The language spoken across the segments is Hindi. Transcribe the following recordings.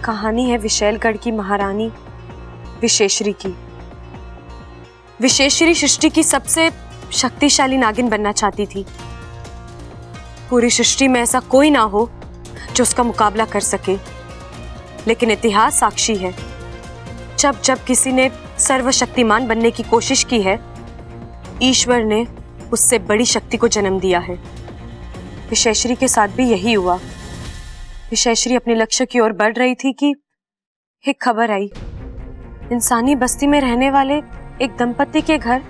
कहानी है विशैलगढ़ की महारानी विशेश्वरी की। विशेश्वरी सृष्टि की सबसे शक्तिशाली नागिन बनना चाहती थी। पूरी सृष्टि में ऐसा कोई ना हो जो उसका मुकाबला कर सके, लेकिन इतिहास साक्षी है, जब जब किसी ने सर्वशक्तिमान बनने की कोशिश की है, ईश्वर ने उससे बड़ी शक्ति को जन्म दिया है। विशेश्वरी के साथ भी यही हुआ। विशेश्वरी अपने लक्ष्य की ओर बढ़ रही थी कि एक खबर आई, इंसानी बस्ती में रहने वाले एक दंपति के घर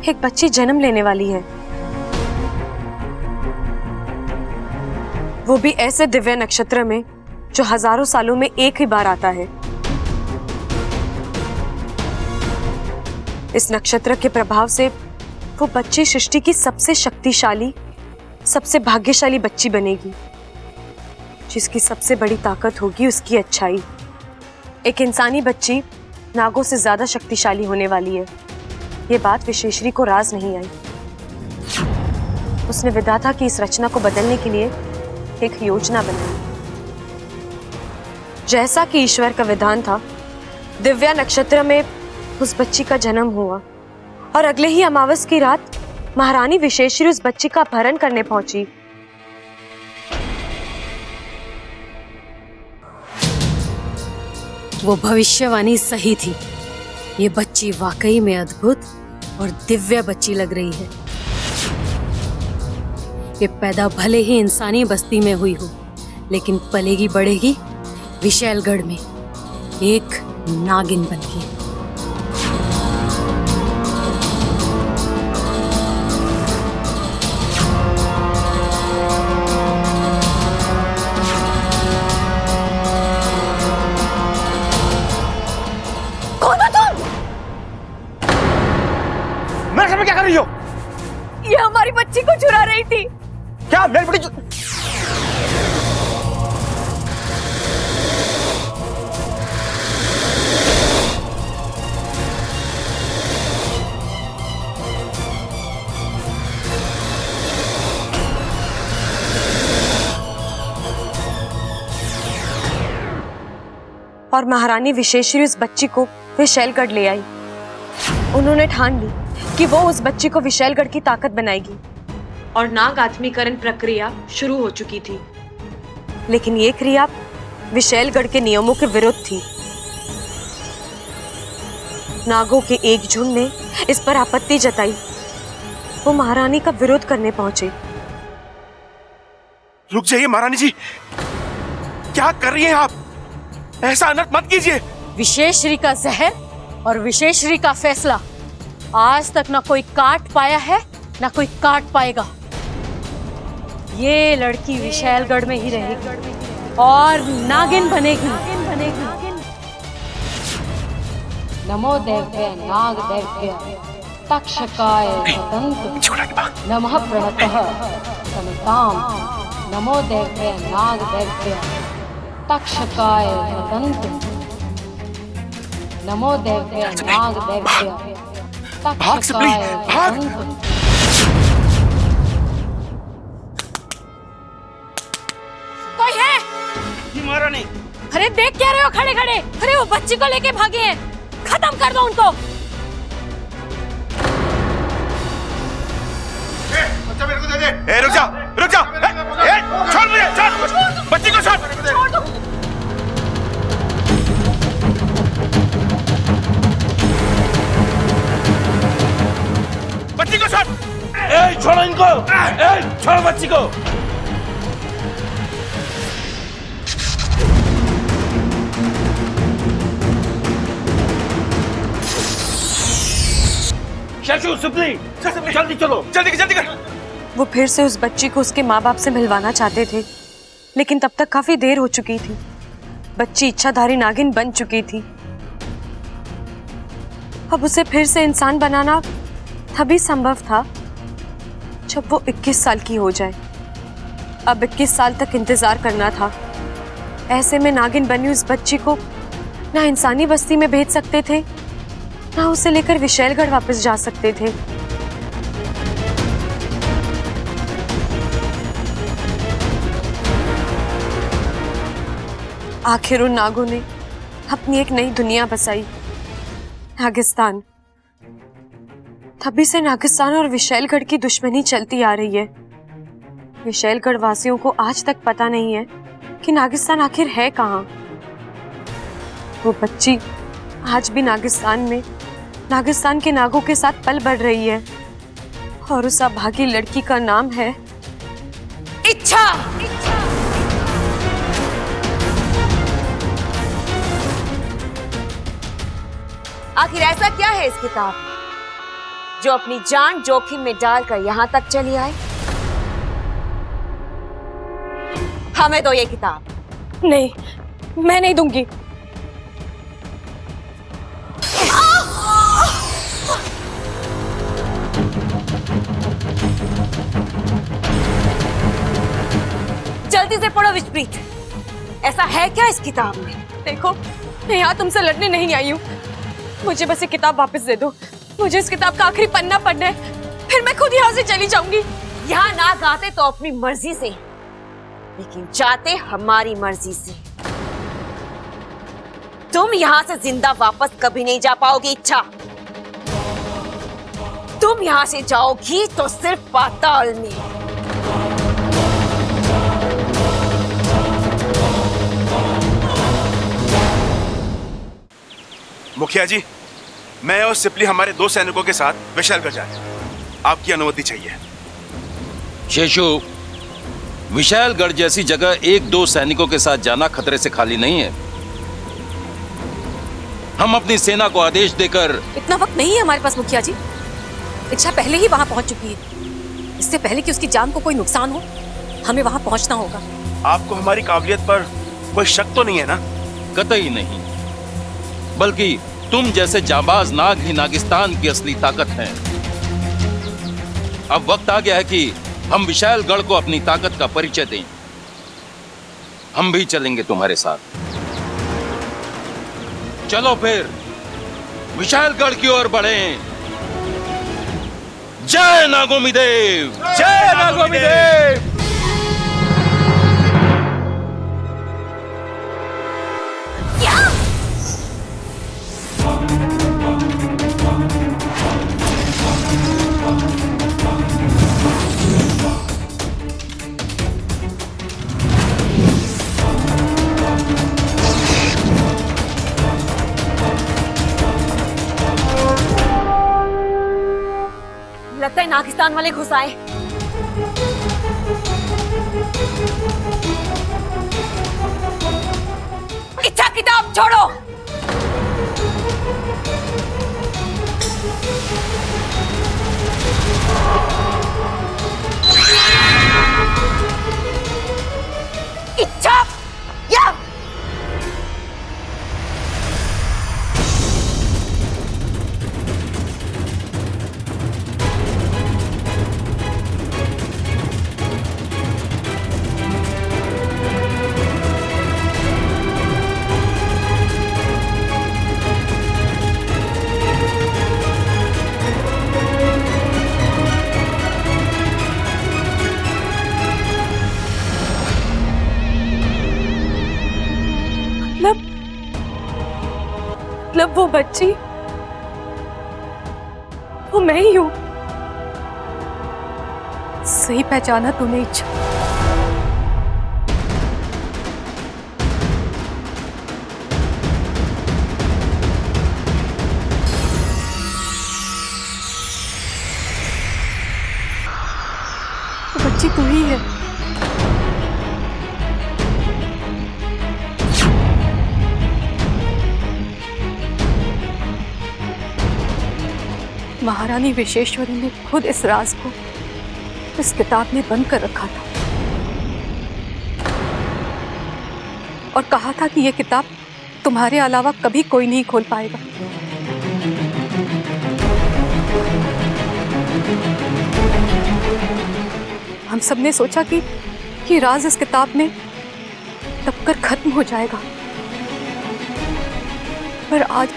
एक बच्ची जन्म लेने वाली है। वो भी ऐसे दिव्य नक्षत्र में जो हजारों सालों में एक ही बार आता है। इस नक्षत्र के प्रभाव से वो बच्ची सृष्टि की सबसे शक्तिशाली, सबसे भाग्यशाली बच्ची बनेगी, जिसकी सबसे बड़ी ताकत होगी उसकी अच्छाई। एक इंसानी बच्ची नागों से ज्यादा शक्तिशाली होने वाली है। ये बात विशेश्वरी को राज नहीं आई। उसने विधाता की इस रचना को बदलने के लिए एक योजना बनाई। जैसा कि ईश्वर का विधान था, दिव्या नक्षत्र में उस बच्ची का जन्म हुआ और अगले ही अमावस की रात महारानी विशेश्वरी उस बच्ची का अपहरण करने पहुंची। वो भविष्यवाणी सही थी। ये बच्ची वाकई में अद्भुत और दिव्य बच्ची लग रही है। ये पैदा भले ही इंसानी बस्ती में हुई हो, लेकिन पलेगी बढ़ेगी विशैलगढ़ में एक नागिन बनके। क्या कर रही हो? ये हमारी बच्ची को चुरा रही थी। क्या मेरी बड़ी और महारानी विशेश्वरी उस बच्ची को विशैलगढ़ ले आई। उन्होंने ठान ली कि वो उस बच्ची को विशैलगढ़ की ताकत बनाएगी और नाग आत्मीकरण प्रक्रिया शुरू हो चुकी थी। लेकिन ये क्रिया विशैलगढ़ के नियमों के विरुद्ध थी। नागों के एक झुंड ने इस पर आपत्ति जताई। वो महारानी का विरोध करने पहुंचे। रुक जाइए महारानी जी, क्या कर रही हैं आप? ऐसा अनर्थ मत कीजिए। विशेश्वरी का जहर और विशेश्वरी का फैसला आज तक ना कोई काट पाया है ना कोई काट पाएगा। ये लड़की विशैलगढ़ में ही रहेगी और नागिन बनेगी। नमो देव्य नाग देव्य तक्षकाय सतंत्र नमः प्रहतः समिताम। नमो देव्य नाग देव्य तक्षकाय सतंत्र नमो देव्य नाग देव्य भाग सिपली, भाग। कोई है? महारानी। अरे देख क्या रहे हो खड़े खड़े? अरे वो बच्ची को लेके भागे हैं, खत्म कर दो उनको। बच्चा मेरे को दे दे। रुक जा, रुक जा। छोड़ मुझे, छोड़ बच्ची को, छोड़ दो। बच्ची को छोड़। छोड़ो इनको। छोड़ो बच्ची को। शशु, सुपली, जल्दी चलो, जल्दी कर। वो फिर से उस बच्ची को उसके माँ बाप से मिलवाना चाहते थे, लेकिन तब तक काफी देर हो चुकी थी। बच्ची इच्छाधारी नागिन बन चुकी थी। अब उसे फिर से इंसान बनाना तभी संभव था जब वो 21 साल की हो जाए। अब 21 साल तक इंतजार करना था। ऐसे में नागिन बनी उस बच्ची को ना इंसानी बस्ती में भेज सकते थे, ना उसे लेकर विशैलगढ़ वापस जा सकते थे। आखिर उन नागों ने अपनी एक नई दुनिया बसाई, नागिस्तान। तभी से नागिस्तान और विशैलगढ़ की दुश्मनी चलती आ रही है। विशैलगढ़ वासियों को आज तक पता नहीं है कि नागिस्तान आखिर है कहाँ। वो बच्ची आज भी नागिस्तान में नागिस्तान के नागों के साथ पल बढ़ रही है, और उस अभागी लड़की का नाम है इच्छा। आखिर ऐसा क्या है इस किताब में जो अपनी जान जोखिम में डालकर यहां तक चली आई? हमें दो ये किताब। नहीं, मैं नहीं दूंगी। जल्दी से पढ़ो विचप्रीत, ऐसा है क्या इस किताब में? देखो, मैं यहाँ तुमसे लड़ने नहीं आई हूँ। मुझे बस ये किताब वापस दे दो। मुझे इस किताब का आखिरी पन्ना पढ़ना है, फिर मैं खुद यहाँ से चली जाऊंगी। यहाँ ना गाते तो अपनी मर्जी से, लेकिन जाते हमारी मर्जी से। तुम यहाँ से जिंदा वापस कभी नहीं जा पाओगी इच्छा। तुम यहाँ से जाओगी तो सिर्फ पाताल में। मुखिया जी, मैं और सिपली हमारे 2 सैनिकों के साथ विशालगढ़ जा रहे हैं। आपकी अनुमति चाहिए। शेषु, विशालगढ़ जैसी जगह 1-2 सैनिकों के साथ जाना खतरे से खाली नहीं है। हम अपनी सेना को आदेश देकर। इतना वक्त नहीं है हमारे पास मुखिया जी। इच्छा पहले ही वहां पहुंच चुकी है। इससे पहले कि उसकी जान को कोई नुकसान हो, हमें वहां पहुंचना होगा। आपको हमारी काबिलियत पर कोई शक तो नहीं है ना? कतई नहीं, बल्कि तुम जैसे जाबाज नाग ही नागिस्तान की असली ताकत हैं। अब वक्त आ गया है कि हम विशालगढ़ को अपनी ताकत का परिचय दें। हम भी चलेंगे तुम्हारे साथ। चलो फिर विशालगढ़ की ओर बढ़ें। जय नागोमी देव! जय नागोमी देव! लगता है नागिस्तान वाले घुस आए। इच्छा, किताब छोड़ो। इच्छा, या मतलब वो बच्ची, वो मैं ही हूँ। सही पहचाना तूने इच्छा। वो बच्ची तू ही है। महारानी विशेश्वरी ने खुद इस राज को इस किताब में बंद कर रखा था और कहा था कि यह किताब तुम्हारे अलावा कभी कोई नहीं खोल पाएगा। हम सबने सोचा कि ये राज इस किताब में दबकर खत्म हो जाएगा, पर आज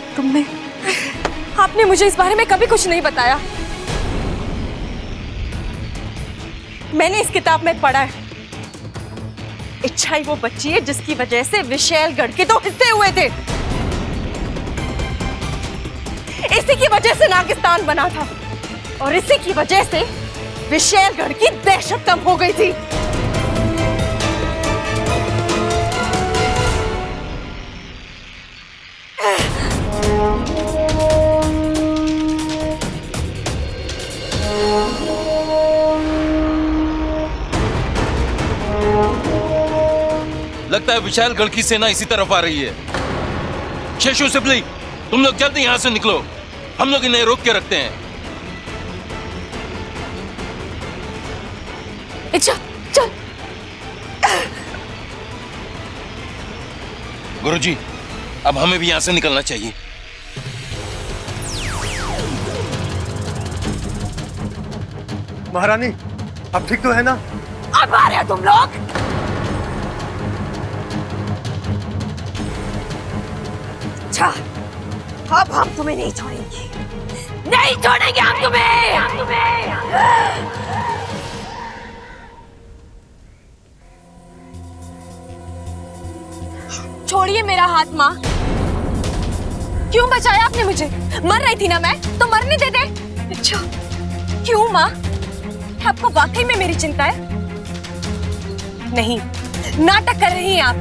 आपने मुझे इस बारे में कभी कुछ नहीं बताया। मैंने इस किताब में पढ़ा है इच्छा ही वो बच्ची है जिसकी वजह से विशैलगढ़ के 2 हिस्से हुए थे। इसी की वजह से नागिस्तान बना था और इसी की वजह से विशैलगढ़ की दहशत कम हो गई थी। लगता है विशालगढ़ की सेना इसी तरफ आ रही है। शेषु सिपली, तुम लोग जल्दी यहां से निकलो, हम लोग इन्हें रोक के रखते हैं। चल चल। गुरुजी, अब हमें भी यहां से निकलना चाहिए। महारानी, अब ठीक तो है ना? अब आ रहे हो तुम लोग? अच्छा, अब हम तुम्हें नहीं छोड़ेंगे, नहीं छोड़ेंगे हम तुम्हें। छोड़िए मेरा हाथ माँ। क्यों बचाया आपने मुझे? मर रही थी ना मैं, तो मरने दे दे। अच्छा, क्यों माँ? आपको वाकई में मेरी चिंता है? नहीं, नाटक कर रही हैं आप।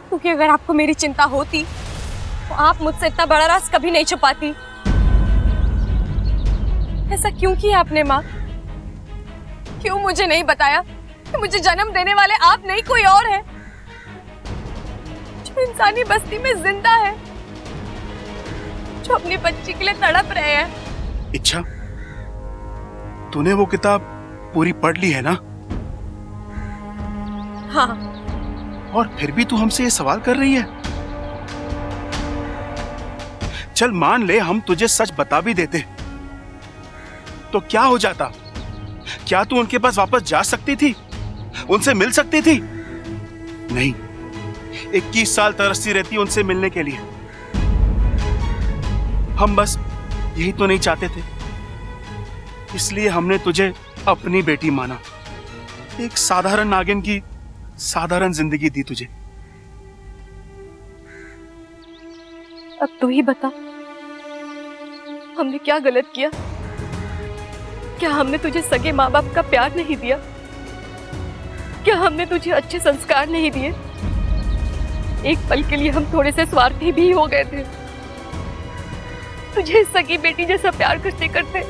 क्योंकि अगर आपको मेरी चिंता होती तो आप मुझसे इतना बड़ा राज कभी नहीं छुपाती। ऐसा क्यों किया आपने माँ? क्यों मुझे नहीं बताया कि मुझे जन्म देने वाले आप नहीं कोई और है, जो इंसानी बस्ती में जिंदा है, जो अपनी बच्ची के लिए तड़प रहे हैं। इच्छा, तूने वो किताब पूरी पढ़ ली है ना? हाँ। और फिर भी तू हमसे ये सवाल कर रही है? चल मान ले हम तुझे सच बता भी देते तो क्या हो जाता? क्या तू उनके पास वापस जा सकती थी? उनसे मिल सकती थी? नहीं, 21 साल तरसती रहती उनसे मिलने के लिए। हम बस यही तो नहीं चाहते थे, इसलिए हमने तुझे अपनी बेटी माना। एक साधारण नागिन की साधारण जिंदगी दी तुझे। अब तू ही बता, हमने क्या गलत किया? क्या हमने तुझे सगे माँ बाप का प्यार नहीं दिया? क्या हमने तुझे अच्छे संस्कार नहीं दिए? एक पल के लिए हम थोड़े से स्वार्थी भी हो गए थे। तुझे सगी बेटी जैसा प्यार करते करते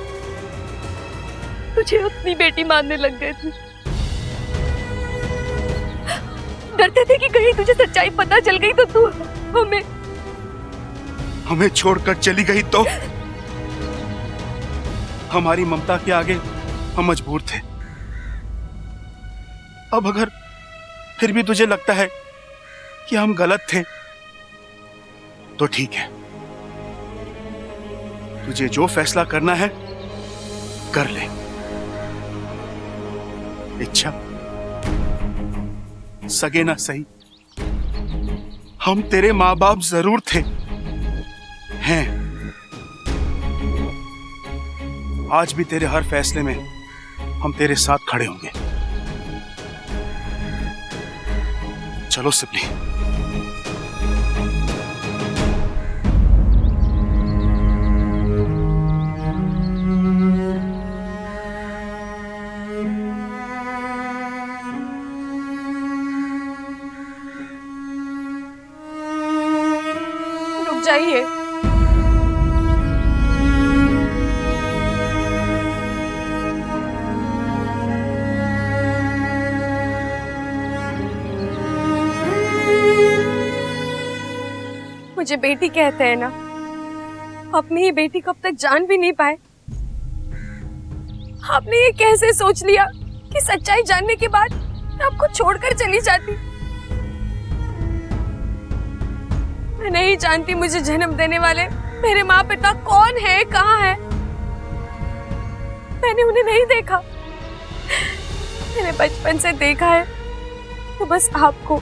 तुझे अपनी बेटी मानने लग गए थे। डरते थे कि कहीं तुझे सच्चाई पता चल गई तो तू हमें छोड़कर चली गई तो? हमारी ममता के आगे हम मजबूर थे। अब अगर फिर भी तुझे लगता है कि हम गलत थे तो ठीक है, तुझे जो फैसला करना है कर ले। इच्छा, सगे ना सही, हम तेरे माँ बाप जरूर थे, हैं। आज भी तेरे हर फैसले में हम तेरे साथ खड़े होंगे। चलो सिपली। रुक जाइए। मुझे बेटी कहते हैं ना, अपनी ही बेटी को अब तक जान भी नहीं पाए। आपने ये कैसे सोच लिया कि सच्चाई जानने के बाद मैं आपको छोड़कर चली जाती? मैं नहीं जानती मुझे जन्म देने वाले मेरे माँ पिता कौन है, कहाँ है। मैंने उन्हें नहीं देखा। मैंने बचपन से देखा है तो बस आपको।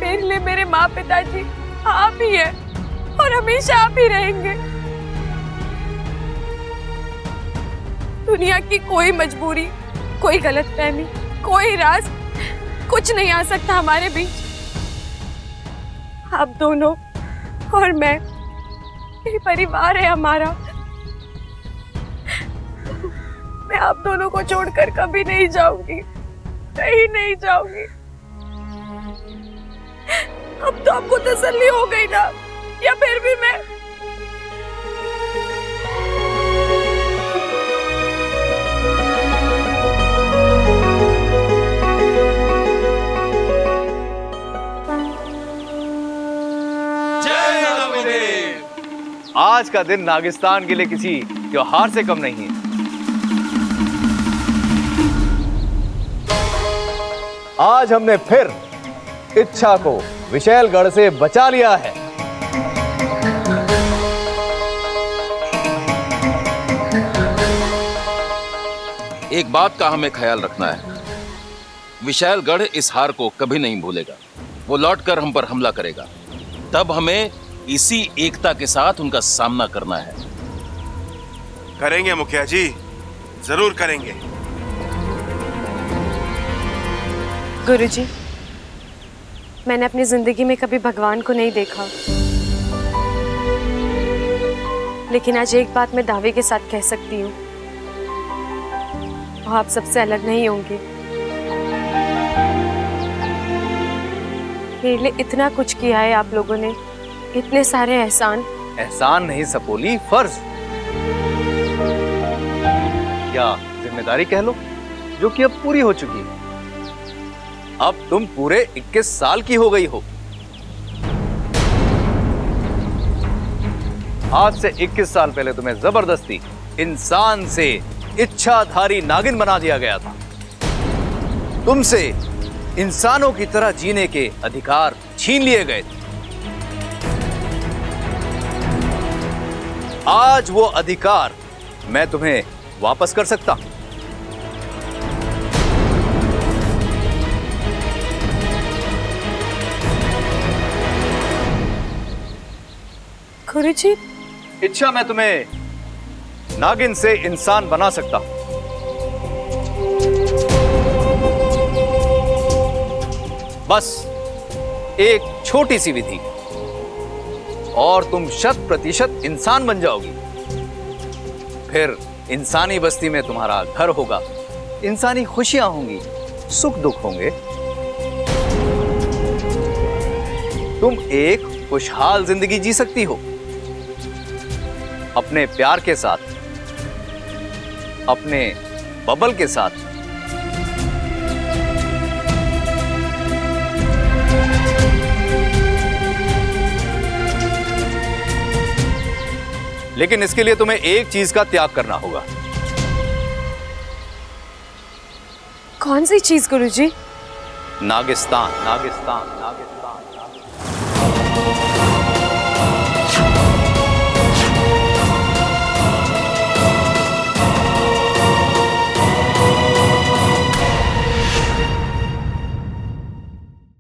मेरे लिए मेरे माँ पिताजी आप ही है और हमेशा आप ही रहेंगे। दुनिया की कोई मजबूरी, कोई गलतफहमी, कोई राज कुछ नहीं आ सकता हमारे बीच। आप दोनों और मैं, यही परिवार है हमारा। मैं आप दोनों को छोड़कर कभी नहीं जाऊंगी, कहीं नहीं जाऊंगी। अब तो आपको तसल्ली हो गई ना, या फिर भी मैं आज का दिन नागिस्तान के लिए किसी त्योहार से कम नहीं है। आज हमने फिर इच्छा को विशैलगढ़ से बचा लिया है। एक बात का हमें ख्याल रखना है, विशालगढ़ इस हार को कभी नहीं भूलेगा। वो लौटकर हम पर हमला करेगा, तब हमें इसी एकता के साथ उनका सामना करना है। करेंगे मुखिया जी, जरूर करेंगे। गुरुजी, मैंने अपनी जिंदगी में कभी भगवान को नहीं देखा, लेकिन आज एक बात मैं दावे के साथ कह सकती हूँ, वो आप सबसे अलग नहीं होंगे। मेरे लिए इतना कुछ किया है आप लोगों ने, इतने सारे एहसान। एहसान नहीं सपोली, फर्ज या जिम्मेदारी कह लो, जो कि अब पूरी हो चुकी है। अब तुम पूरे 21 साल की हो गई हो। आज से 21 साल पहले तुम्हें जबरदस्ती इंसान से इच्छाधारी नागिन बना दिया गया था। तुमसे इंसानों की तरह जीने के अधिकार छीन लिए गए थे। आज वो अधिकार मैं तुम्हें वापस कर सकता हूं। गुरुजी, इच्छा मैं तुम्हें नागिन से इंसान बना सकता हूं। बस एक छोटी सी विधि और तुम 100% इंसान बन जाओगी। फिर इंसानी बस्ती में तुम्हारा घर होगा, इंसानी खुशियां होंगी, सुख दुख होंगे। तुम एक खुशहाल जिंदगी जी सकती हो, अपने प्यार के साथ, अपने बबल के साथ। लेकिन इसके लिए तुम्हें एक चीज का त्याग करना होगा। कौन सी चीज गुरुजी? नागिस्तान, नागिस्तान, नागिस्तान, नागिस्तान।